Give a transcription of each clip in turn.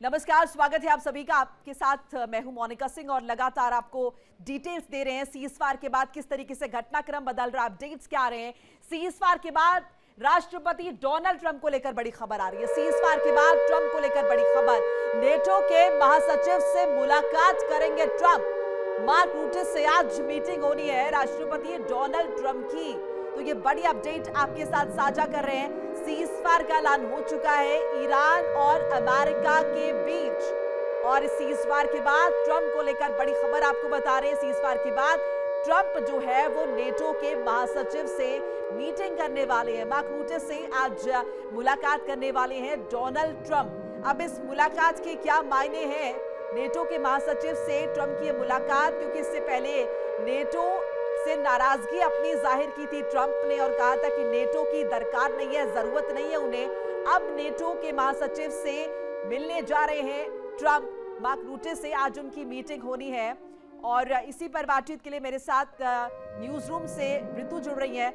नमस्कार, स्वागत है आप सभी का। आपके साथ मैं हूं मोनिका सिंह और लगातार आपको डिटेल्स दे रहे हैं सीज फायर के बाद किस तरीके से घटनाक्रम बदल रहा है, अपडेट्स क्या आ रहे हैं। सीज फायर के बाद राष्ट्रपति डोनाल्ड ट्रंप को लेकर बड़ी खबर आ रही है। सीज फायर के बाद ट्रंप को लेकर बड़ी खबर, नेटो के महासचिव से मुलाकात करेंगे ट्रंप। मार्क रूटे से आज मीटिंग होनी है राष्ट्रपति डोनाल्ड ट्रंप की, तो ये बड़ी अपडेट आपके साथ साझा कर रहे हैं। सीज फायर का ऐलान हो चुका है ईरान और अमेरिका के बीच, और इस सीज फायर के बाद ट्रंप को लेकर बड़ी खबर आपको बता रहे हैं। सीज फायर के बाद ट्रंप जो है वो नेटो के महासचिव से मीटिंग करने वाले हैं। मार्क रूटे से आज मुलाकात करने वाले हैं डोनाल्ड ट्रंप। अब इस मुलाकात के क्या मायने हैं, नेटो के महासचिव से ट्रंप की मुलाकात, क्योंकि इससे पहले नेटो से नाराजगी अपनी जाहिर की थी ट्रंप ने और कहा था कि नेटो की दरकार नहीं है, जरूरत नहीं है उन्हें। अब नेटो के महासचिव से मिलने जा रहे हैं ट्रंप। मार्क रूटे से आज उनकी मीटिंग होनी है और इसी पर बातचीत के लिए मेरे साथ न्यूज रूम से ऋतु जुड़ रही है।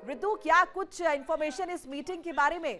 ऋतु, क्या कुछ इंफॉर्मेशन इस मीटिंग के बारे में?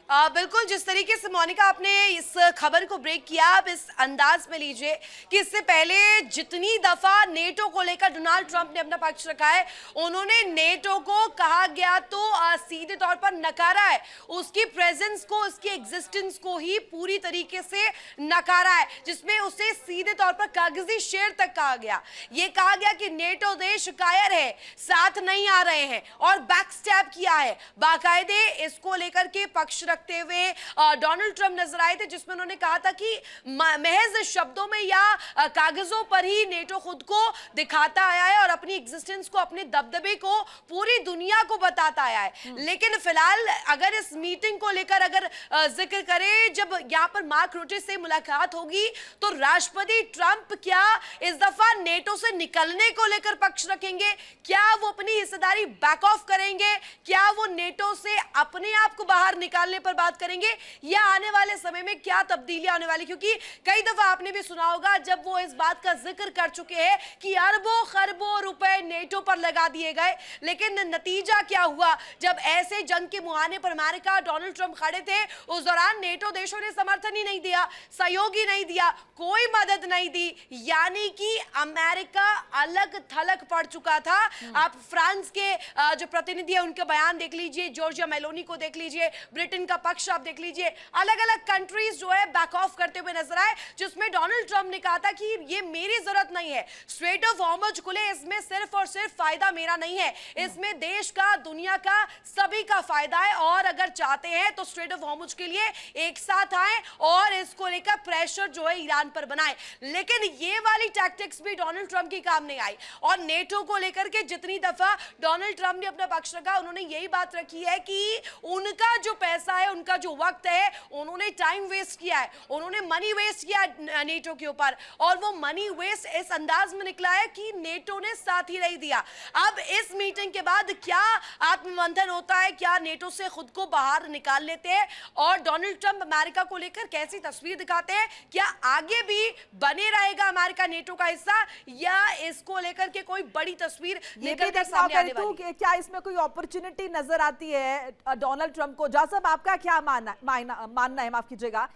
बिल्कुल, जिस तरीके से मोनिका आपने इस खबर को ब्रेक किया, आप इस अंदाज में लीजिए कि इससे पहले जितनी दफा नेटो को लेकर डोनाल्ड ट्रंप ने अपना पक्ष रखा है, उन्होंने नेटो को कहा गया तो सीधे तौर पर नकारा है, उसकी प्रेजेंस को, उसकी एग्जिस्टेंस को ही पूरी तरीके से नकारा है, जिसमें उसे सीधे तौर पर कागजी शेर तक कहा गया। ये कहा गया कि नेटो देश कायर है, साथ नहीं आ रहे हैं और बैकस्टैब किया है। बाकायदे इसको लेकर के पक्ष रखते हुए डोनाल्ड ट्रंप नजर आए थे, जिसमें उन्होंने कहा था कि महज शब्दों में या कागजों पर ही नेटो खुद को दिखाता आया है और अपनी एग्जिस्टेंस को, अपने दबदबे को पूरी दुनिया को बताता आया है। लेकिन फिलहाल अगर इस मीटिंग को लेकर अगर जिक्र करें, जब यहां पर मार्क रूटे से मुलाकात होगी तो राष्ट्रपति ट्रंप क्या इस दफा नेटो से निकलने को लेकर पक्ष रखेंगे? क्या वो अपनी हिस्सेदारी बैक ऑफ करेंगे? क्या वो नेटो से अपने आप को बाहर निकालने पर बात करेंगे, या आने वाले समय में क्या तब्दीलियां आने वाली? क्योंकि कई दफा आपने भी सुना होगा जब वो इस बात का जिक्र कर चुके हैं कि अरबों खरबों रुपए नेटो पर लगा दिए गए, लेकिन नतीजा क्या हुआ? जब ऐसे जंग के मुहाने पर अमेरिका, डोनाल्ड ट्रंप खड़े थे, उस दौरान नेटो देशों ने समर्थन ही नहीं दिया, सहयोग ही नहीं दिया, कोई मदद नहीं दी, यानी कि अमेरिका अलग थलग पड़ चुका था। आप फ्रांस के जो प्रतिनिधि है उनके बयान देख लीजिए, जॉर्जिया मेलोनी को देख लीजिए, ब्रिटेन का पक्ष आप देख लीजिए, अलग अलग कंट्रीज जो है बैक ऑफ करते हुए नजर आए, जिसमें डोनाल्ड ट्रंप ने कहा था कि ये मेरी जरूरत नहीं है, स्ट्रेट ऑफ हॉर्मुज खुले, इसमें सिर्फ और सिर्फ फायदा मेरा नहीं है, इसमें देश का, दुनिया का, सभी का फायदा है, और अगर चाहते हैं तो स्ट्रेट ऑफ हॉर्मुज के लिए एक साथ आए और इसको लेकर प्रेशर जो है ईरान पर बनाए। लेकिन ये वाली टैक्टिक्स भी डोनाल्ड ट्रंप की काम नहीं आई, और नेटो को लेकर के जितनी दफा डोनाल्ड ट्रंप ने अपना पक्ष रखा, उन्होंने यही बात रखी है कि उनका जो पैसा है, उनका जो वक्त है, उन्होंने टाइम वेस्ट किया है, उन्होंने मनी वेस्ट किया नेटो के ऊपर, और वो मनी वेस्ट इस अंदाज में निकला है कि नेटो ने साथ ही नहीं दिया। अब इस मीटिंग के बाद क्या आत्ममंथन होता है, क्या नेटो से खुद को बाहर निकाल लेते हैं, और डोनाल्ड ट्रंप अमेरिका को लेकर कैसी तस्वीर दिखाते हैं? क्या आगे भी बने रहेगा अमेरिका नेटो का हिस्सा, या इसको लेकर के कोई बड़ी तस्वीर निकल कर सामने आने वाली है? क्या इसमें कोई अपॉर्चुनिटी नजर आती है डोनाल्ड ट्रंप को? साहब, आपका क्या मानना है, माफ कीजिएगा,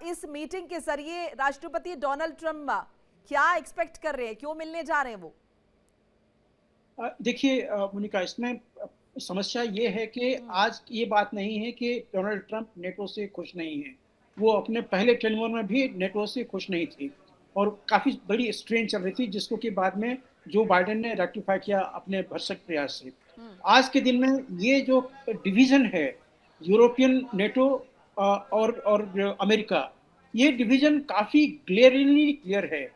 इस मीटिंग के जरिए राष्ट्रपति डोनाल्ड ट्रंप क्या एक्सपेक्ट कर रहे हैं, क्यों मिलने जा रहे हैं वो? देखिए मोनिका, इसमें समस्या ये है कि आज ये बात नहीं है कि डोनाल्ड ट्रंप नेटो से खुश नहीं है। वो अपने पहले टेन्योर में भी नेटो से खुश नहीं थी और काफ़ी बड़ी स्ट्रेन चल रही थी, जिसको कि बाद में जो बाइडेन ने रेक्टिफाई किया अपने भरसक प्रयास से। आज के दिन में ये जो डिवीज़न है यूरोपियन नेटो और अमेरिका, ये डिवीज़न काफ़ी ग्लेयरली क्लियर है।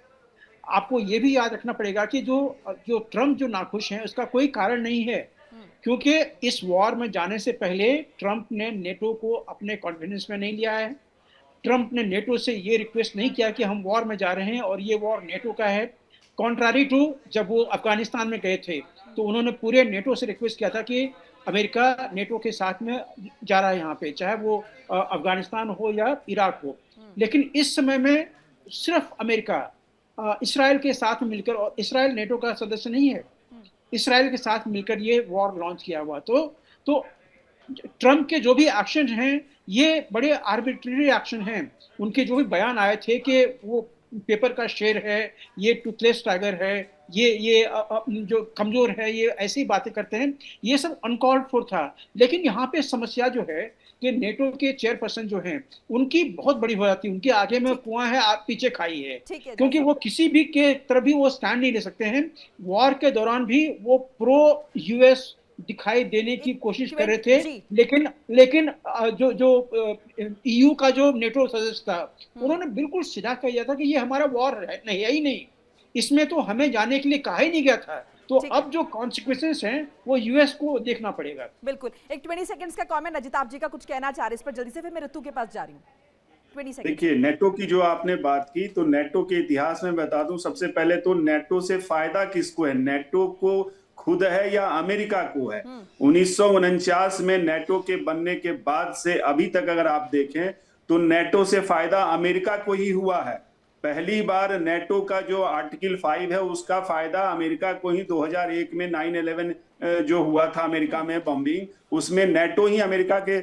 आपको ये भी याद रखना पड़ेगा कि जो ट्रंप जो नाखुश हैं उसका कोई कारण नहीं है, क्योंकि इस वॉर में जाने से पहले ट्रंप ने नेटो को अपने कॉन्फिडेंस में नहीं लिया है। ट्रंप ने नेटो से ये रिक्वेस्ट नहीं किया कि हम वॉर में जा रहे हैं और ये वॉर नेटो का है। कॉन्ट्रारी टू जब वो अफगानिस्तान में गए थे तो उन्होंने पूरे नेटो से रिक्वेस्ट किया था कि अमेरिका नेटो के साथ में जा रहा है यहाँ पे, चाहे वो अफगानिस्तान हो या इराक हो। लेकिन इस समय में सिर्फ अमेरिका इसराइल के साथ मिलकर, और इसराइल नेटो का सदस्य नहीं है, इसराइल के साथ मिलकर ये वॉर लॉन्च किया हुआ। तो ट्रम्प के जो भी एक्शन हैं ये बड़े आर्बिट्रेरी एक्शन हैं। उनके जो भी बयान आए थे कि वो पेपर का शेर है, ये टूथलेस टाइगर है, ये जो कमजोर है, ये ऐसी बातें करते हैं, ये सब अनकॉल्ड फॉर था। लेकिन यहाँ पे समस्या जो है कि नेटो के चेयरपर्सन जो हैं उनकी बहुत बड़ी हो जाती है, उनके आगे में कुआं है, आप पीछे खाई है, ठीक है क्योंकि वो किसी भी के तरफ भी वो स्टैंड नहीं ले सकते हैं। वॉर के दौरान भी वो प्रो यूएस दिखाई देने की कोशिश कर रहे थे, लेकिन लेकिन जो जो ईयू का जो नेटो सदस्य था उन्होंने बिल्कुल सीधा कह दिया था कि ये हमारा वॉर है नहीं, है ही नहीं, इसमें तो हमें जाने के लिए कहा ही नहीं गया था। तो अब जो कॉन्सिक्वेंसेस हैं वो यूएस को देखना पड़ेगा। बिल्कुल। एक 20 सेकंड्स का कमेंट, अजिताभ जी का कुछ कहना चाह रहे इस पर जल्दी से, फिर मैं ऋतु के पास जा रही हूँ। देखिए, नेटो की जो आपने बात की, तो नेटो के इतिहास में बता दूं, सबसे पहले तो नेटो से फायदा किसको है? नेटो को खुद है या अमेरिका को है? 1949 में नेटो के बनने के बाद से अभी तक अगर आप देखें तो नेटो से फायदा अमेरिका को ही हुआ है। पहली बार नेटो का जो आर्टिकल 5 है उसका फायदा अमेरिका को ही 2001 में 9/11 जो हुआ था अमेरिका में बॉम्बिंग, उसमें नेटो ही अमेरिका के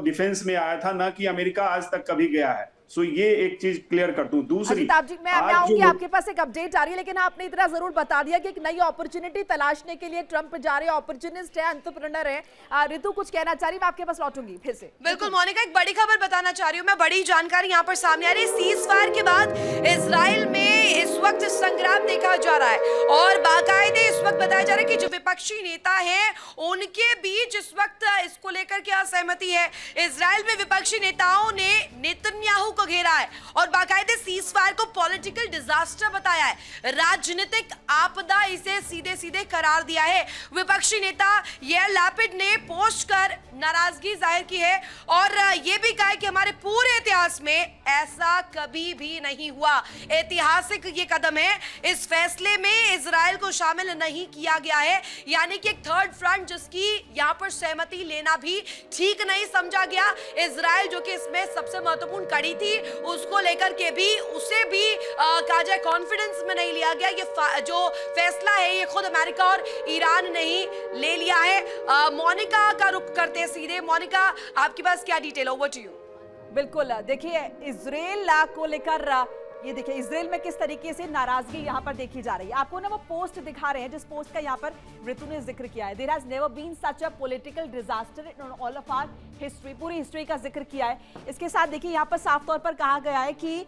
डिफेंस में आया था, ना कि अमेरिका आज तक कभी गया है। सो ये एक चीज क्लियर कर दूं। दूसरी, अजिताभ जी मैं आऊंगी, आपके पास एक अपडेट आ रही है, लेकिन आपने इतना जरूर बता दिया कि एक नई अपॉर्चुनिटी तलाशने के लिए ट्रंप जा रहे हैं, अपॉर्चुनिस्ट है, एंटरप्रेन्योर है। ऋतु कुछ कहना चाह रही, मैं आपके पास लौटूंगी फिर से। बिल्कुल मोनिका, एक बड़ी खबर बताना चाह रही हूँ मैं, बड़ी जानकारी यहाँ पर सामने आ रही है। सीज फायर के बाद इजराइल में इस वक्त संग्राम देखा जा रहा है और बाकायदे इस वक्त बताया जा रहा है कि जो विपक्षी नेता है उनके बीच इस वक्त इसको लेकर के असहमति है। इजराइल में विपक्षी नेताओं ने नेतन्याहू को घेरा है और बाकायदे सीज फायर को पॉलिटिकल डिजास्टर बताया है, राजनीतिक आपदा इसे सीधे सीधे करार दिया है। विपक्षी नेता यार लैपिड ने पोस्ट कर नाराजगी जाहिर की है और यह भी कहा है कि हमारे पूरे इतिहास में ऐसा कभी भी नहीं हुआ। ऐतिहासिक ये कदम है, इस फैसले में इजराइल को शामिल नहीं किया गया है, यानी कि एक थर्ड फ्रंट जिसकी यहां पर सहमति लेना भी ठीक नहीं समझा गया। इजराइल जो कि इसमें सबसे महत्वपूर्ण कड़ी थी उसको लेकर के भी उसे भी कहा जाए कॉन्फिडेंस में नहीं लिया गया। ये जो फैसला है ये खुद अमेरिका और ईरान ने ही ले लिया है। मोनिका का रुख करते हैं सीधे। मोनिका, आपके पास क्या डिटेल, ओवर टू यू। बिल्कुल, देखिए इजराइल को लेकर ये देखिए इजराइल में किस तरीके से नाराजगी यहाँ पर देखी जा रही है। आपको ना वो पोस्ट दिखा रहे हैं जिस पोस्ट का यहाँ पर ऋतु ने जिक्र किया है। There has never been such a political disaster in all of our history, पूरी हिस्ट्री का जिक्र किया है। इसके साथ देखिए यहाँ पर साफ तौर पर कहा गया है कि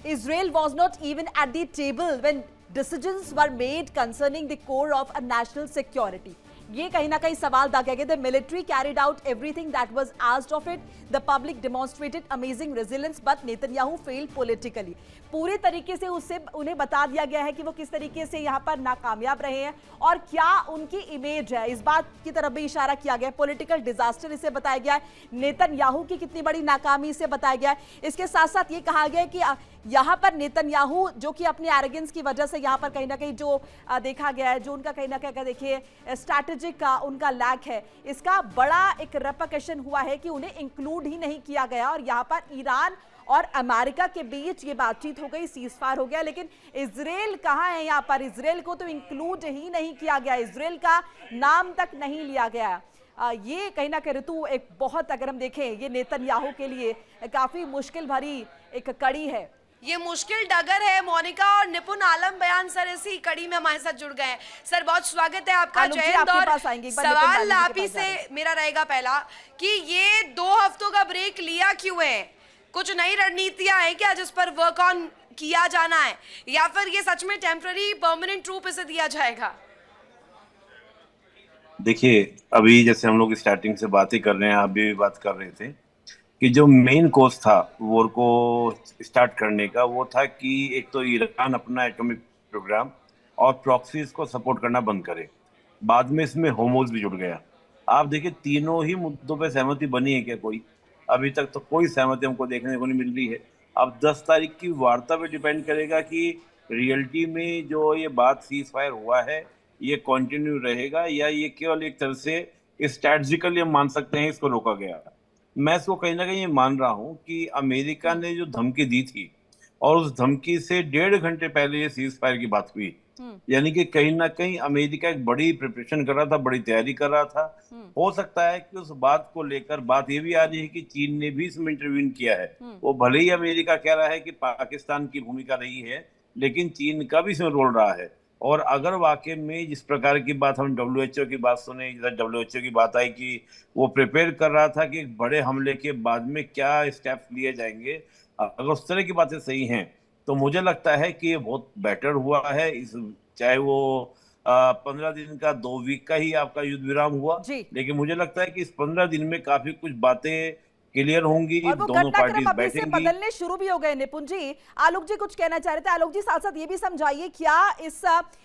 Israel was not even at the table when decisions were made concerning the core of a national security. ये कहीं ना कहीं सवाल दागा गया। The military carried out everything that was asked of it. The public demonstrated amazing resilience, but Netanyahu failed politically. पूरे तरीके से उससे उन्हें बता दिया गया है कि वो किस तरीके से यहाँ पर नाकामयाब रहे हैं और क्या उनकी इमेज है, इस बात की तरफ भी इशारा किया गया है। पॉलिटिकल डिजास्टर इसे बताया गया है, नेतन्याहू की कितनी बड़ी नाकामी इसे बताया गया है। इसके साथ साथ ये कहा गया है कि यहाँ पर नेतन्याहू जो कि अपनी एरोगेंस की वजह से यहाँ पर कहीं ना कहीं जो देखा गया है, जो उनका कहीं ना कहीं देखिए स्ट्रैटेजिक का उनका लैक है, इसका बड़ा एक रेपरकशन हुआ है कि उन्हें इंक्लूड ही नहीं किया गया और यहाँ पर ईरान और अमेरिका के बीच ये बातचीत हो गई, सीज फायर हो गया, लेकिन इजराइल कहाँ है यहाँ पर? इजराइल को तो इंक्लूड ही नहीं किया गया, इजराइल का नाम तक नहीं लिया गया। ये कहीं ना कहीं ऋतु एक बहुत, अगर हम देखें, ये नेतन्याहू के लिए काफी मुश्किल भरी एक कड़ी है, ये मुश्किल डगर है। मोनिका और निपुण आलम बयान सर इसी कड़ी में हमारे साथ जुड़ गए हैं। सर बहुत स्वागत है आपका, जय हिंद। और सवाल आप ही से मेरा रहेगा पहला कि ये 2 हफ्तों का ब्रेक लिया क्यों है? कुछ नई रणनीतियां हैं क्या जिस पर वर्क ऑन किया जाना है, या फिर ये सच में टेम्पररी परमानेंट रूप इसे दिया जाएगा? देखिए, अभी जैसे हम लोग स्टार्टिंग से बातें कर रहे हैं, आप भी बात कर रहे थे कि जो मेन कोर्स था वॉर को स्टार्ट करने का, वो था कि एक तो ईरान अपना एटॉमिक प्रोग्राम और प्रॉक्सीज को सपोर्ट करना बंद करे। बाद में इसमें होमोज भी जुड़ गया। आप देखिए, तीनों ही मुद्दों पे सहमति बनी है क्या? कोई अभी तक तो कोई सहमति हमको देखने को नहीं मिल रही है। अब 10 तारीख की वार्ता पे डिपेंड करेगा कि रियलिटी में जो ये बात सीज फायर हुआ है ये कंटिन्यू रहेगा या ये केवल एक तरह से स्ट्रैटेजिकली हम मान सकते हैं इसको रोका गया। मैं इसको कहीं ना कहीं ये मान रहा हूँ कि अमेरिका ने जो धमकी दी थी और उस धमकी से 1.5 घंटे पहले ये सीज फायर की बात हुई। यानी कि कहीं ना कहीं अमेरिका एक बड़ी प्रिपरेशन कर रहा था, बड़ी तैयारी कर रहा था। हो सकता है कि उस बात को लेकर बात ये भी आ रही है कि चीन ने भी इसमें इंटरवीन किया है। वो भले ही अमेरिका कह रहा है कि पाकिस्तान की भूमिका रही है, लेकिन चीन का भी इसमें रोल रहा है। और अगर वाकई में जिस प्रकार की बात हम WHO की बात सुने, WHO की बात आई कि वो प्रिपेयर कर रहा था कि एक बड़े हमले के बाद में क्या स्टेप्स लिए जाएंगे, अगर उस तरह की बातें सही हैं तो मुझे लगता है कि ये बहुत बेटर हुआ है। इस चाहे वो 15 दिन का 2 वीक का ही आपका युद्ध विराम हुआ, जी। लेकिन मुझे लगता है कि इस 15 दिन में काफी कुछ बातें क्लियर होंगी, और वो दोनों घटनाक्रम पार्टीज अभी से बैठेंगी। बदलने शुरू भी हो गए। निपुण जी, आलोक जी कुछ कहना चाह रहे थे। आलोक जी, साथ साथ ये भी समझाइए, क्या इस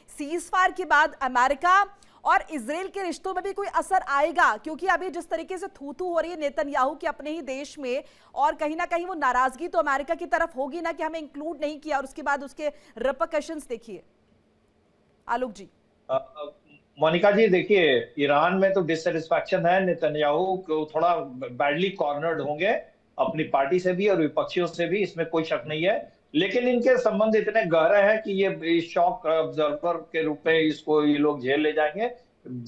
सीज फायर के बाद अमेरिका और इजराइल के रिश्तों में भी कोई असर आएगा? क्योंकि अभी जिस तरीके से थू थू हो रही है नेतन्याहू की अपने ही देश में, और कहीं ना कहीं वो नाराजगी तो अमेरिका की तरफ होगी ना कि हमें इंक्लूड नहीं किया, और उसके बाद उसके रिपरकशंस देखिए। आलोक जी। मोनिका जी, देखिए, ईरान में तो डिससेटिस्फैक्शन है। नेतन्याहू को थोड़ा बैडली कॉर्नर्ड होंगे अपनी पार्टी से भी और विपक्षियों से भी, इसमें कोई शक नहीं है। लेकिन इनके संबंध इतने गहरे हैं कि ये शॉक ऑब्जर्वर के रूप में इसको ये लोग झेल ले जाएंगे।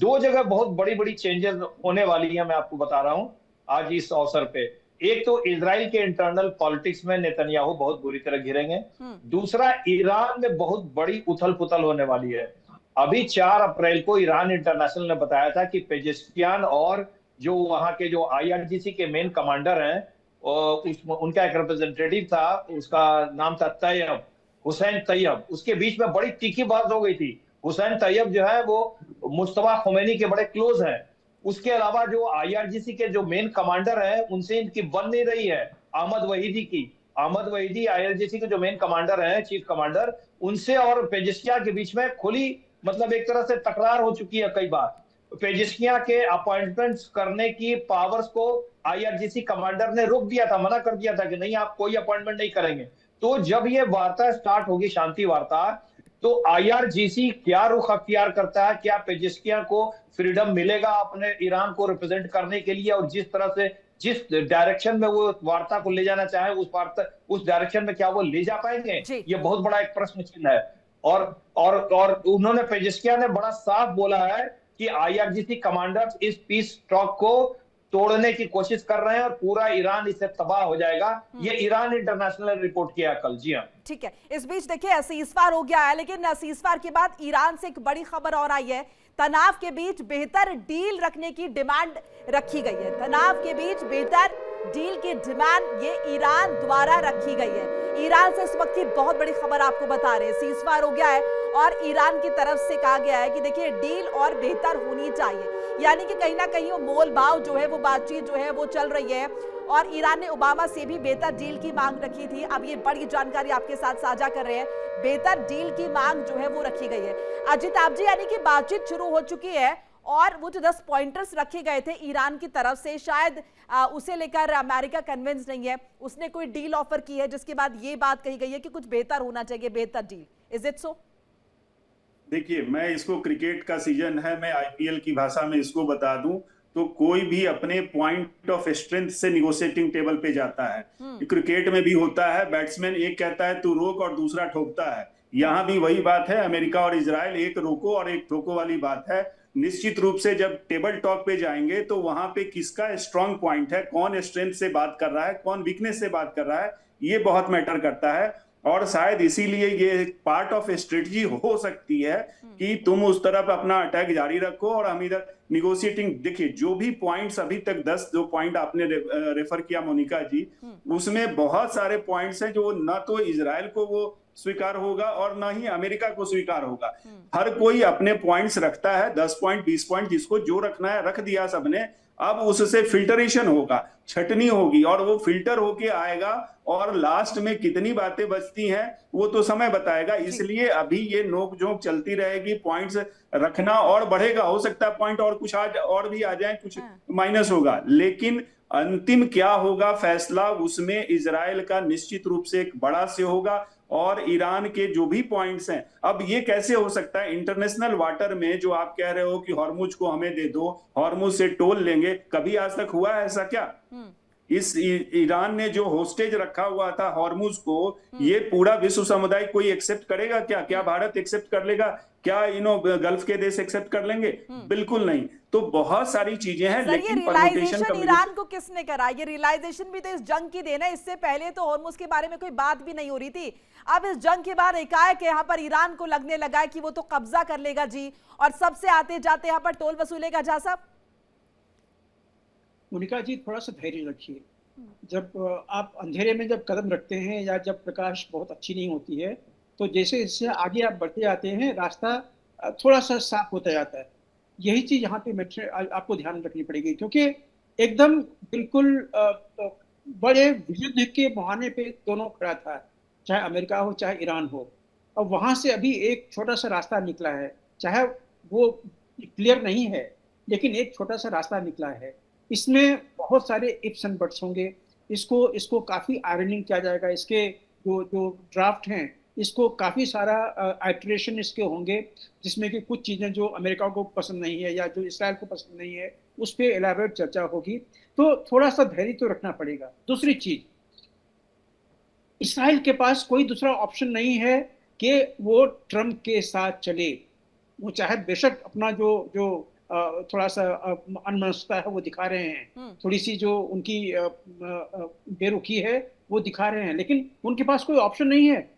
2 जगह बहुत बड़ी बड़ी चेंजेस होने वाली है, मैं आपको बता रहा हूँ आज इस अवसर पे। एक तो इजराइल के इंटरनल पॉलिटिक्स में नेतन्याहू बहुत बुरी तरह घिरेंगे। दूसरा, ईरान में बहुत बड़ी उथल पुथल होने वाली है। अभी 4 अप्रैल को ईरान इंटरनेशनल ने बताया था कि पेजेस्कियान और जो वहां के जो IRGC के मेन कमांडर हैं, उनका एक रिप्रेजेंटेटिव था, उसका नाम था तैयब, हुसैन तैयब, उसके बीच में बड़ी तीखी बात हो गई थी। हुसैन तैयब जो है वो मुस्तफा खुमैनी के बड़े क्लोज हैं। उसके अलावा जो IRGC के जो मेन कमांडर हैं, उनसे इनकी बन नहीं रही है। अहमद वहीदी IRGC के जो मेन कमांडर हैं, चीफ कमांडर, उनसे और पेजेस्किया के बीच में खुली मतलब एक तरह से तकरार हो चुकी है कई बार। पेजेस्किया के अपॉइंटमेंट्स करने की पावर्स को IRGC कमांडर ने रोक दिया था, मना कर दिया था कि नहीं, आप कोई अपॉइंटमेंट नहीं करेंगे। तो जब ये वार्ता स्टार्ट होगी, शांति वार्ता, तो IRGC क्या रुख अख्तियार करता है, क्या पेजेस्किया को फ्रीडम मिलेगा अपने ईरान को रिप्रेजेंट करने के लिए, और जिस तरह से जिस डायरेक्शन में वो वार्ता को ले जाना चाहे उस डायरेक्शन में क्या वो ले जा पाएंगे, ये बहुत बड़ा एक प्रश्न चिन्ह है। और उन्होंने, पेजेस्किया ने बड़ा साफ बोला है कि IRGC कमांडर्स इस पीस टॉक को तोड़ने की कोशिश कर रहे हैं और पूरा ईरान इससे तबाह हो जाएगा। ये ईरान इंटरनेशनल ने रिपोर्ट किया कल। जी हाँ, ठीक है। इस बीच देखिए, सीजफायर हो गया है, लेकिन सीजफायर के बाद ईरान से एक बड़ी खबर और आई है। तनाव के बीच बेहतर डील रखने की डिमांड रखी गई है। तनाव के बीच बेहतर डील की डिमांड ये ईरान द्वारा रखी गई है। ईरान से इस वक्त की बहुत बड़ी खबर आपको बता रहे हैं। सीजफायर हो गया है और ईरान की तरफ से कहा गया है कि देखिए, डील और बेहतर होनी चाहिए। यानी कि कहीं ना कहीं वो मोल भाव जो है, वो बातचीत जो है वो चल रही है, और ईरान ने ओबामा से भी बेहतर डील की मांग रखी थी। अब ये बड़ी जानकारी आपके साथ साझा कर रहे हैं। बेहतर डील की मांग जो है वो रखी गई है। अजिताभ जी, यानी कि बातचीत शुरू हो चुकी है, और वो जो 10 पॉइंटर्स रखे गए थे ईरान की तरफ से, शायद उसे लेकर अमेरिका कन्विंस नहीं है। उसने कोई डील ऑफर की है जिसके बाद ये बात कही गई है कि कुछ बेहतर होना चाहिए, बेहतर डील। Is it so? देखिए, मैं इसको, क्रिकेट का सीजन है, मैं IPL की भाषा में इसको बता दूं तो कोई भी अपने पॉइंट ऑफ स्ट्रेंथ से निगोशिएटिंग टेबल पे जाता है। क्रिकेट में भी होता है, बैट्समैन एक कहता है तू रोक और दूसरा ठोकता है। यहाँ भी वही बात है। अमेरिका और इजराइल, एक रोको और एक ठोको वाली बात है। निश्चित रूप से जब टेबल टॉक पे जाएंगे तो वहां पे किसका स्ट्रांग पॉइंट है, कौन स्ट्रेंथ से बात कर रहा है, कौन वीकनेस से बात कर रहा है, ये बहुत मैटर करता है। और शायद इसीलिए ये पार्ट ऑफ स्ट्रेटजी हो सकती है कि तुम उस तरफ अपना अटैक जारी रखो और हम इधर निगोशिएटिंग। देखिए, जो भी पॉइंट्स अभी तक 10 जो पॉइंट आपने रेफर किया मोनिका जी, उसमें बहुत सारे पॉइंट्स हैं जो ना तो इजराइल को वो स्वीकार होगा और ना ही अमेरिका को स्वीकार होगा। हर कोई अपने पॉइंट्स रखता है, 10 पॉइंट 20 पॉइंट, जिसको जो रखना है रख दिया सबने। अब उससे फिल्टरेशन होगा, छटनी होगी, और वो फिल्टर होके आएगा, और लास्ट में कितनी बातें बचती हैं वो तो समय बताएगा। इसलिए अभी ये नोक झोंक चलती रहेगी, पॉइंट्स रखना और बढ़ेगा। हो सकता है पॉइंट और कुछ आज और भी आ जाए, कुछ माइनस होगा, लेकिन अंतिम क्या होगा फैसला, उसमें इजराइल का निश्चित रूप से एक बड़ा से होगा। और ईरान के जो भी पॉइंट्स हैं, अब ये कैसे हो सकता है इंटरनेशनल वाटर में, जो आप कह रहे हो कि हॉर्मुज को हमें दे दो, हॉर्मुज से टोल लेंगे, कभी आज तक हुआ है ऐसा क्या? ईरान ने जो होस्टेज रखा हुआ था हॉर्मुज को, ये पूरा विश्व समुदाय कोई एक्सेप्ट करेगा क्या? क्या भारत एक्सेप्ट कर लेगा? क्या गल्फ के देश एक्सेप्ट कर लेंगे? बिल्कुल नहीं। तो बहुत सारी चीजें हैं, सर, ये लेकिन परमुटेशन रियलाइजेशन ईरान को किसने करा? ये रियलाइजेशन भी तो इस जंग की देन है। इससे पहले तो हॉर्मुज के बारे में कोई बात भी नहीं हो रही थी। अब इस जंग के बाद एकाएक यहाँ पर ईरान को लगने लगा है कि वो तो कब्जा कर लेगा जी, और सबसे आते जाते यहाँ पर टोल वसूलेगा। झा साहब, मोनिका जी, थोड़ा सा धैर्य रखिए। जब आप अंधेरे में जब कदम रखते हैं या जब प्रकाश बहुत अच्छी नहीं होती है, तो जैसे जैसे आगे आप बढ़ते जाते हैं, रास्ता थोड़ा सा साफ होता जाता है। यही चीज यहाँ पे आपको ध्यान रखनी पड़ेगी, क्योंकि एकदम बिल्कुल बड़े युद्ध के मुहाने पे दोनों खड़ा था, चाहे अमेरिका हो चाहे ईरान हो। और वहां से अभी एक छोटा सा रास्ता निकला है, चाहे वो क्लियर नहीं है, लेकिन एक छोटा सा रास्ता निकला है। इसमें बहुत सारे इफ्स एंड बट्स होंगे। इसको काफी आयरनिंग किया जाएगा। इसके जो ड्राफ्ट हैं, इसको काफी सारा आइटरेशन इसके होंगे, जिसमें कि कुछ चीजें जो अमेरिका को पसंद नहीं है या जो इसराइल को पसंद नहीं है, उस पर एलाबोरेट चर्चा होगी। तो थोड़ा सा धैर्य तो रखना पड़ेगा। दूसरी चीज, इसराइल के पास कोई दूसरा ऑप्शन नहीं है कि वो ट्रम्प के साथ चले। वो चाहे बेशक अपना जो थोड़ा सा अनमनस्कता है वो दिखा रहे हैं, थोड़ी सी जो उनकी बेरुखी है वो दिखा रहे हैं, लेकिन उनके पास कोई ऑप्शन नहीं है।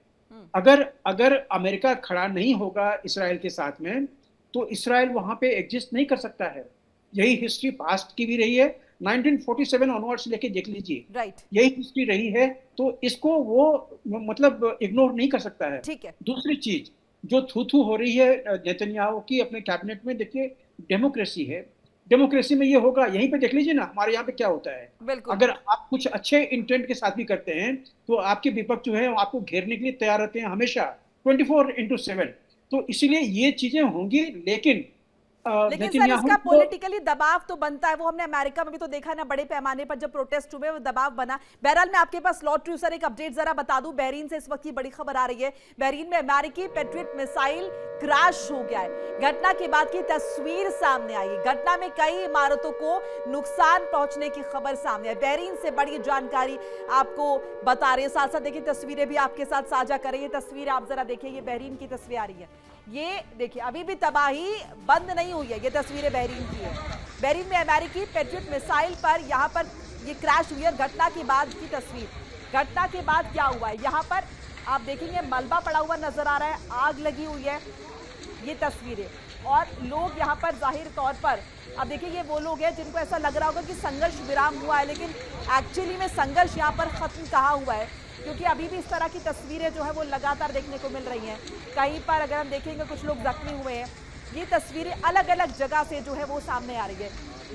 अगर अमेरिका खड़ा नहीं होगा इसराइल के साथ में, तो इसराइल वहां पे एग्जिस्ट नहीं कर सकता है। यही हिस्ट्री पास्ट की भी रही है, 1947 ऑनवर्ड्स लेके देख लीजिए, राइट, यही हिस्ट्री रही है। तो इसको वो मतलब इग्नोर नहीं कर सकता है। ठीक है। दूसरी चीज जो थू हो रही है नेतन्याहू की अपने कैबिनेट में, देखिए डेमोक्रेसी है। डेमोक्रेसी में ये होगा, यहीं पे देख लीजिए ना हमारे यहाँ पे क्या होता है। बिल्कुल। अगर आप कुछ अच्छे इंटेंट के साथ भी करते हैं, तो आपके विपक्ष जो है आपको घेरने के लिए तैयार रहते हैं हमेशा 24/7। तो इसीलिए ये चीजें होंगी, लेकिन सर, इसका पॉलिटिकली दबाव तो बनता है। वो हमने अमेरिका में भी तो देखा ना, बड़े पैमाने पर जब प्रोटेस्ट हुए वो दबाव बना। बहरहाल मैं आपके पास लौट रही हूं सर, एक अपडेट जरा बता दूं। बहरीन से इस वक्त की बड़ी खबर आ रही है। बहरीन में अमेरिकी पेट्रियट मिसाइल क्रैश हो गया है। घटना के बाद की तस्वीर सामने आई है। घटना में कई इमारतों को नुकसान पहुंचने की खबर सामने आई। बहरीन से बड़ी जानकारी आपको बता रही है। साथ साथ देखिए तस्वीरें भी आपके साथ साझा करें। ये तस्वीर आप जरा देखिए, ये बहरीन की तस्वीर आ रही है। ये देखिए, अभी भी तबाही बंद नहीं हुई है। ये तस्वीरें बहरीन की है। बहरीन में अमेरिकी पेट्रियट मिसाइल पर यहाँ पर ये क्रैश हुई है। घटना के बाद की तस्वीर। घटना के बाद क्या हुआ है, यहाँ पर आप देखेंगे मलबा पड़ा हुआ नजर आ रहा है, आग लगी हुई है। ये तस्वीरें, और लोग यहाँ पर जाहिर तौर पर, अब देखिए ये वो लोग हैं जिनको ऐसा लग रहा होगा कि संघर्ष विराम हुआ है, लेकिन एक्चुअली में संघर्ष यहाँ पर खत्म कहाँ हुआ है, क्योंकि अभी भी इस तरह की तस्वीरें जो है वो लगातार देखने को मिल रही हैं। कहीं पर अगर हम देखेंगे कुछ लोग जख्मी हुए हैं। ये तस्वीरें अलग अलग जगह से जो है वो सामने आ रही है।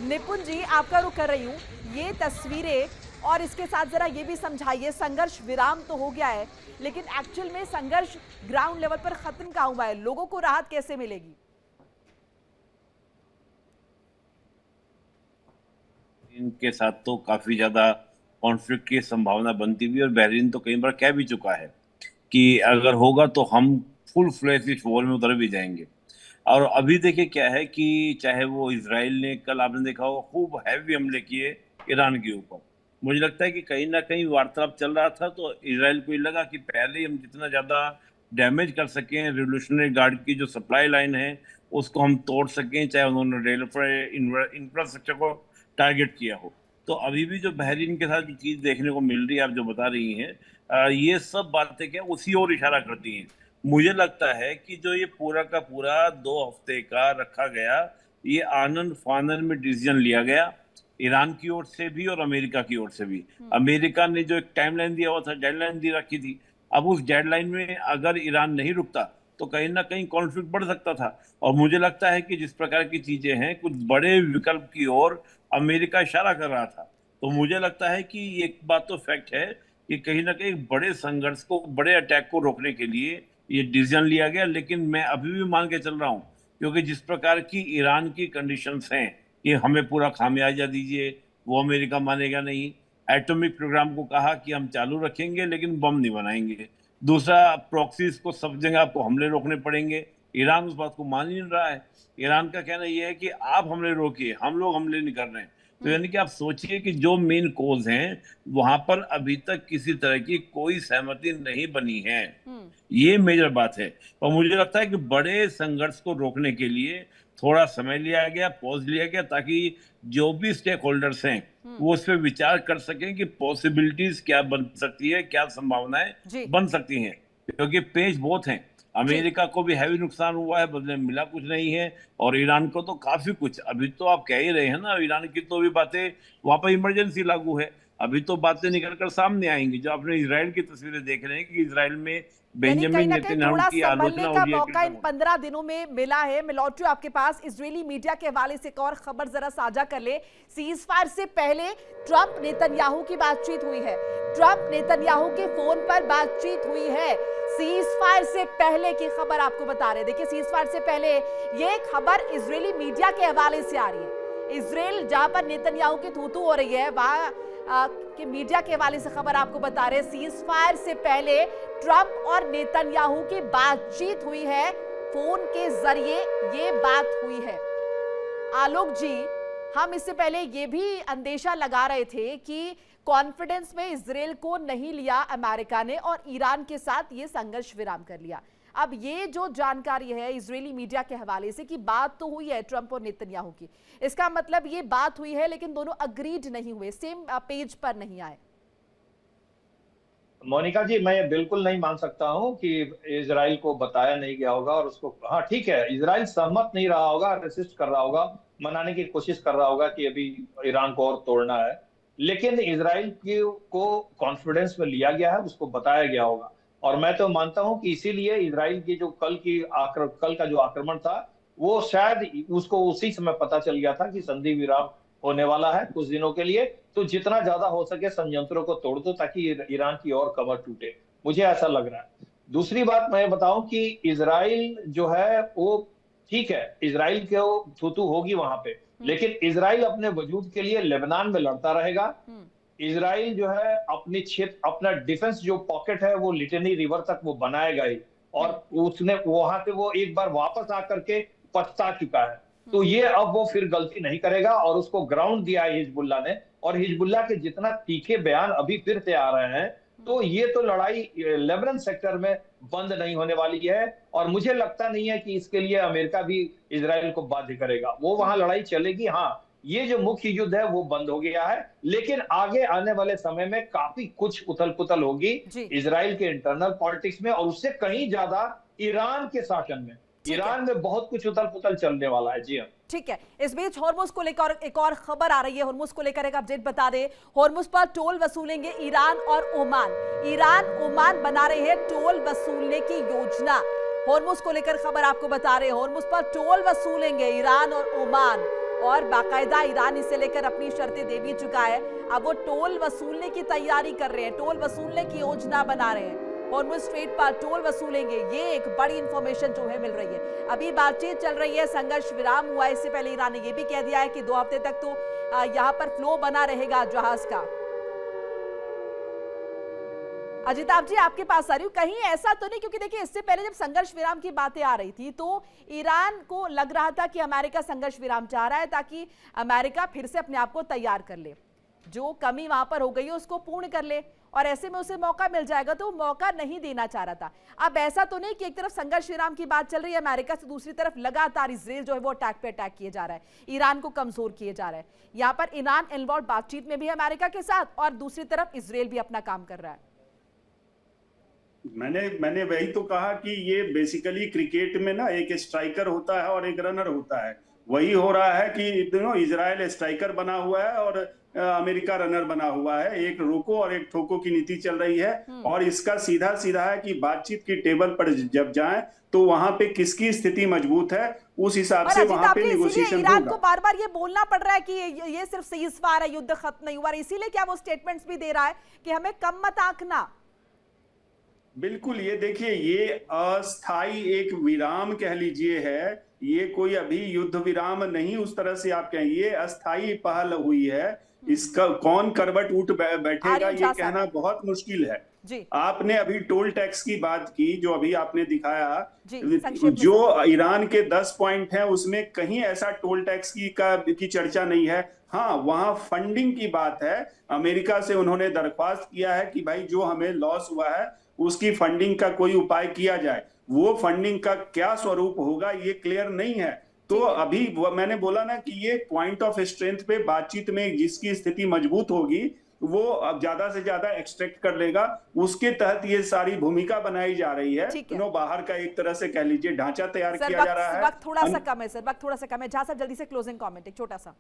निपुण जी, आपका रुख कर रही हूँ, ये तस्वीरें और इसके साथ जरा ये भी समझाइए, संघर्ष विराम तो हो गया है, लेकिन एक्चुअल में संघर्ष ग्राउंड लेवल पर खत्म कहाँ हुआ है, लोगों को राहत कैसे मिलेगी? इनके साथ तो काफी ज्यादा कॉन्फ्लिक्ट की संभावना बनती हुई, और बहरीन तो कई बार कह भी चुका है कि अगर होगा तो हम फुल फ्लैश इस वॉर में उतर भी जाएंगे। और अभी देखिए क्या है कि चाहे वो इजराइल ने, कल आपने देखा होगा, खूब हैवी हमले किए ईरान के ऊपर। मुझे लगता है कि कहीं ना कहीं वार्तालाप चल रहा था, तो इजराइल को ये लगा कि पहले हम जितना ज्यादा डैमेज कर सकें, रिवोल्यूशनरी गार्ड की जो सप्लाई लाइन है उसको हम तोड़ सकें, चाहे उन्होंने रेल इंफ्रास्ट्रक्चर को टारगेट किया हो। तो अभी भी जो बहरीन के साथ जो चीज देखने को मिल रही है, आप जो बता रही हैं, ये सब बातें क्या उसी ओर इशारा करती हैं। मुझे लगता है कि जो ये पूरा का पूरा 2 हफ्ते का रखा गया, ये आनन फानन में डिसीजन लिया गया, ईरान की ओर से भी और अमेरिका की ओर से भी। अमेरिका ने जो एक टाइमलाइन दिया हुआ था, डेडलाइन दी रखी थी, अब उस डेडलाइन में अगर ईरान नहीं रुकता तो कहीं ना कहीं कॉन्फ्लिक्ट बढ़ सकता था। और मुझे लगता है कि जिस प्रकार की चीजें हैं, कुछ बड़े विकल्प की ओर अमेरिका इशारा कर रहा था। तो मुझे लगता है कि एक बात तो फैक्ट है कि कहीं ना कहीं बड़े संघर्ष को, बड़े अटैक को रोकने के लिए ये डिसीजन लिया गया। लेकिन मैं अभी भी मान के चल रहा हूँ, क्योंकि जिस प्रकार की ईरान की कंडीशंस हैं कि हमें पूरा खामियाजा दीजिए, वो अमेरिका मानेगा नहीं। एटॉमिक प्रोग्राम को कहा कि हम चालू रखेंगे लेकिन बम नहीं बनाएंगे। दूसरा, प्रॉक्सीज को सब जगह आपको हमले रोकने पड़ेंगे, ईरान उस बात को मान ही नहीं रहा है। ईरान का कहना यह है कि आप हमले रोकिए, हम लोग हमले नहीं कर रहे हैं। तो यानी कि आप सोचिए कि जो मेन कोज हैं वहां पर अभी तक किसी तरह की कोई सहमति नहीं बनी है। ये मेजर बात है। और मुझे लगता है कि बड़े संघर्ष को रोकने के लिए थोड़ा समय लिया गया, पॉज लिया गया, ताकि जो भी स्टेक होल्डर्स हैं वो उस पर विचार कर सकें कि पॉसिबिलिटीज क्या बन सकती है, क्या संभावनाएं बन सकती हैं, क्योंकि पेच बहुत हैं। अमेरिका को भी हैवी नुकसान हुआ है, बदले में मिला कुछ नहीं है, और ईरान को तो काफी कुछ। अभी तो आप कह ही रहे हैं ना, ईरान की तो भी बातें, वहां पर इमरजेंसी लागू है, अभी तो बातें निकल कर सामने आएंगी। जो आपने इजराइल की तस्वीरें देख रहे हैं कि इजराइल में बेंजामिन नेतन्याहू की आलोचना हो रही है। मौका इन 15 दिनों में मिला है। मैं लौट रही हूं आपके पास, इजरायली मीडिया के हवाले से एक और खबर जरा साझा कर ले। सीज फायर से पहले ट्रंप नेतन्याहू की बातचीत हुई है, ट्रंप नेतन्याहू के फोन पर बातचीत हुई है। सीज फायर से पहले की खबर आपको बता रहे। देखिए, सीज फायर से पहले ये खबर इजरायली मीडिया के हवाले से आ रही है। इजराइल जहां पर नेतन्याहू की थू-थू हो रही है, वहां के मीडिया के हवाले से खबर आपको बता रहे हैं। सीज फायर से पहले ट्रंप और नेतन्याहू की बातचीत हुई है, फोन के जरिए ये बात हुई है। आलोक जी, हम इससे पहले ये भी अंदेशा लगा रहे थे कि कॉन्फिडेंस में इजराइल को नहीं लिया अमेरिका ने और ईरान के साथ ये संघर्ष विराम कर लिया। अब ये जो जानकारी है इजरायली मीडिया के हवाले से कि बात तो हुई है ट्रंप और नेतन्याहू की, इसका मतलब ये बात हुई है लेकिन दोनों अग्रीड नहीं हुए, सेम पेज पर नहीं आए। मोनिका जी, मैं बिल्कुल नहीं मान सकता हूं कि इजराइल को बताया नहीं गया होगा और उसको, हाँ ठीक है, इजराइल सहमत नहीं रहा होगा, रेसिस्ट कर रहा होगा, मनाने की कोशिश कर रहा होगा कि अभी ईरान को और तोड़ना है, लेकिन इजराइल को कॉन्फिडेंस में लिया गया है, उसको बताया गया होगा। और मैं तो मानता हूं कि इसीलिए इजराइल की जो कल का जो आक्रमण था, वो शायद उसको उसी समय पता चल गया था कि संधि विराम होने वाला है कुछ दिनों के लिए, तो जितना ज्यादा हो सके संयंत्रों को तोड़ दो ताकि ईरान की और कमर टूटे। मुझे ऐसा लग रहा है। दूसरी बात मैं बताऊं कि इजराइल जो है वो ठीक है, इजराइल के थू-थू होगी वहां पे, लेकिन इजराइल अपने वजूद के लिए लेबनान में लड़ता रहेगा। इजराइल जो है अपनी क्षेत्र, अपना डिफेंस जो पॉकेट है वो लिटनी रिवर तक वो बनाएगा ही, और उसने वहां से वो एक बार वापस आकर के पछता चुका है, तो ये अब वो फिर गलती नहीं करेगा, और उसको ग्राउंड दिया है हिजबुल्लाह ने। और हिजबुल्लाह के जितना तीखे बयान अभी फिर से आ रहे हैं, तो ये तो लड़ाई लेबनान सेक्टर में बंद नहीं होने वाली है, और मुझे लगता नहीं है कि इसके लिए अमेरिका भी इजराइल को बाध्य करेगा। वो वहां लड़ाई चलेगी, हाँ, ये जो मुख्य युद्ध है वो बंद हो गया है, लेकिन आगे आने वाले समय में काफी कुछ उथल पुथल होगी इजराइल के इंटरनल पॉलिटिक्स में, और उससे कहीं ज्यादा ईरान के शासन में। ईरान में बहुत कुछ उथल पुथल चलने वाला है। जी हाँ, ठीक है। इस बीच हॉर्मुज को लेकर एक और खबर आ रही है, हॉर्मुज को लेकर एक अपडेट बता दे। हॉर्मुज पर टोल वसूलेंगे ईरान और ओमान। ईरान ओमान बना रहे हैं टोल वसूलने की योजना। हॉर्मुज को लेकर खबर आपको बता रहे हैं, हॉर्मुज पर टोल वसूलेंगे ईरान और ओमान, और बाकायदा ईरान इसे लेकर अपनी शर्तें दे भी चुका है। अब वो टोल वसूलने की तैयारी कर रहे हैं, टोल वसूलने की योजना बना रहे हैं। हॉर्मुज स्ट्रेट पर टोल वसूलेंगे, ये एक बड़ी इंफॉर्मेशन जो है मिल रही है। अभी बातचीत चल रही है, संघर्ष विराम हुआ है। इससे पहले ईरान ने ये भी कह दिया है कि 2 हफ्ते तक तो यहाँ पर फ्लो बना रहेगा जहाज का। अजिताभ जी, आपके पास आ रही हूँ। कहीं ऐसा तो नहीं, क्योंकि देखिए इससे पहले जब संघर्ष विराम की बातें आ रही थी तो ईरान को लग रहा था कि अमेरिका संघर्ष विराम चाह रहा है ताकि अमेरिका फिर से अपने आप को तैयार कर ले, जो कमी वहां पर हो गई है उसको पूर्ण कर ले, और ऐसे में उसे मौका मिल जाएगा, तो वो मौका नहीं देना चाह रहा था। अब ऐसा तो नहीं कि एक तरफ संघर्ष विराम की बात चल रही है अमेरिका से, दूसरी तरफ लगातार इजराइल जो है वो अटैक पे अटैक किए जा रहा है, ईरान को कमजोर किए जा रहा है। यहाँ पर ईरान इन्वॉल्व बातचीत में भी है अमेरिका के साथ, और दूसरी तरफ इजराइल भी अपना काम कर रहा है। मैंने वही तो कहा कि ये बेसिकली क्रिकेट में ना एक स्ट्राइकर होता है और एक रनर होता है, वही हो रहा है कि इजराइल स्ट्राइकर बना हुआ है और अमेरिका रनर बना हुआ है। एक रोको और एक ठोको की नीति चल रही है, और इसका सीधा सीधा है कि बातचीत की टेबल पर जब जाएं तो वहां पे किसकी स्थिति मजबूत है, उस हिसाब से वहां पे नेगोशिएशन होगा। ईरान को बार बार ये बोलना पड़ रहा है कि ये सिर्फ सीज फायर है, युद्ध खत्म नहीं हुआ, इसीलिए क्या वो स्टेटमेंट्स भी दे रहा है कि हमें कम मत आंकना। बिल्कुल, ये देखिए, ये अस्थाई एक विराम कह लीजिए है, ये कोई अभी युद्ध विराम नहीं उस तरह से आप कहें, ये अस्थाई पहल हुई है। इसका कौन करवट उठ बैठेगा ये कहना बहुत मुश्किल है। आपने अभी टोल टैक्स की बात की, जो अभी आपने दिखाया, जो ईरान के 10 पॉइंट हैं उसमें कहीं ऐसा टोल टैक्स की चर्चा नहीं है। हाँ, वहां फंडिंग की बात है। अमेरिका से उन्होंने दरख्वास्त किया है कि भाई जो हमें लॉस हुआ है उसकी फंडिंग का कोई उपाय किया जाए। वो फंडिंग का क्या स्वरूप होगा ये क्लियर नहीं है। तो अभी मैंने बोला ना कि ये पॉइंट ऑफ स्ट्रेंथ पे बातचीत में जिसकी स्थिति मजबूत होगी वो अब ज्यादा से ज्यादा एक्सट्रैक्ट कर लेगा, उसके तहत ये सारी भूमिका बनाई जा रही है। बाहर का एक तरह से कह लीजिए ढांचा तैयार किया जा रहा है। वक्त थोड़ा सा कम है सर, वक्त थोड़ा सा कम है। जहां साहब जल्दी से क्लोजिंग कमेंट एक छोटा सा।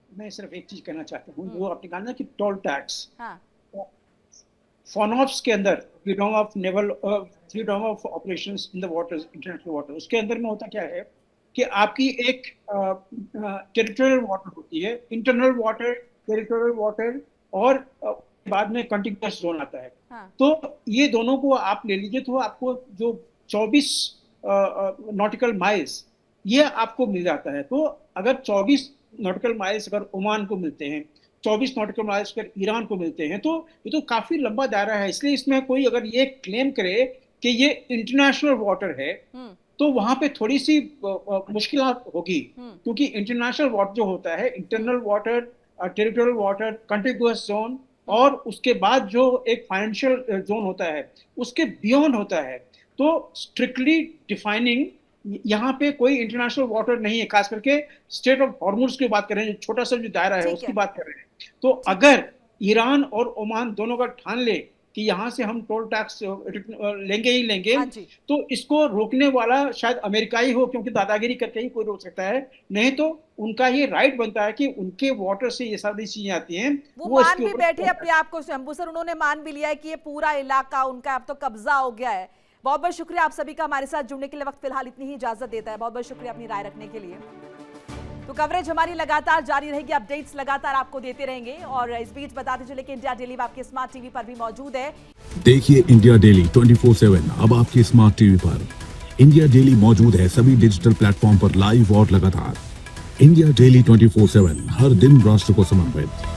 मैं सिर्फ एक चीज कहना चाहता हूँ, वो आपने कहा ना कि टोल टैक्स, हाँ। फॉनॉप्स के अंदर freedom of operations in the waters, international water, उसके अंदर में होता क्या है कि आपकी एक टेरिटोरियल वाटर होती है, इंटरनल वाटर, टेरिटोरियल वाटर, और बाद में कंटिन्यूअस जोन आता है। हाँ। तो ये दोनों को आप ले लीजिए तो आपको जो 24 नॉटिकल माइल्स ये आपको मिल जाता है। तो अगर 24 नॉटिकल माइल्स अगर ओमान को मिलते हैं, 24 नॉटिकल माइल्स अगर ईरान को मिलते हैं, तो ये तो काफी लंबा दायरा है। इसलिए इसमें कोई अगर ये क्लेम करे कि ये इंटरनेशनल वाटर है तो वहां पे थोड़ी सी मुश्किल होगी, क्योंकि इंटरनेशनल वाटर जो होता है, internal water, territorial water, continuous zone, और उसके बाद जो एक फाइनेंशियल जोन होता है उसके बियॉन्ड होता है। तो स्ट्रिक्टली डिफाइनिंग यहाँ पे कोई इंटरनेशनल वाटर नहीं है, खास करके स्टेट ऑफ हॉर्मुज़ की बात कर रहे हैं, छोटा सा जो दायरा है उसकी बात कर रहे हैं। तो अगर ईरान और ओमान दोनों का ठान ले कि यहाँ से हम टोल टैक्स लेंगे ही लेंगे, तो इसको रोकने वाला शायद अमेरिका ही हो, क्योंकि दादागिरी करके ही कोई रोक सकता है। नहीं तो उनका ये राइट बनता है कि उनके वाटर से ये सारी चीजें आती हैं। वो मान भी बैठे अपने आप को शंभू सर, उन्होंने मान भी लिया है कि ये पूरा इलाका उनका अब तो कब्जा हो गया है। बहुत बहुत शुक्रिया आप सभी का हमारे साथ जुड़ने के लिए। वक्त फिलहाल इतनी ही इजाजत देता है। बहुत बहुत शुक्रिया अपनी राय रखने के लिए। तो कवरेज हमारी लगातार जारी रहेगी, अपडेट्स लगातार आपको देते रहेंगे। और इस बीच बताते चले कि इंडिया डेली आपके स्मार्ट टीवी पर भी मौजूद है। देखिए इंडिया डेली 24/7 अब आपके स्मार्ट टीवी पर। इंडिया डेली मौजूद है सभी डिजिटल प्लेटफॉर्म पर लाइव और लगातार। इंडिया डेली 24/7 हर दिन राष्ट्र को समर्पित।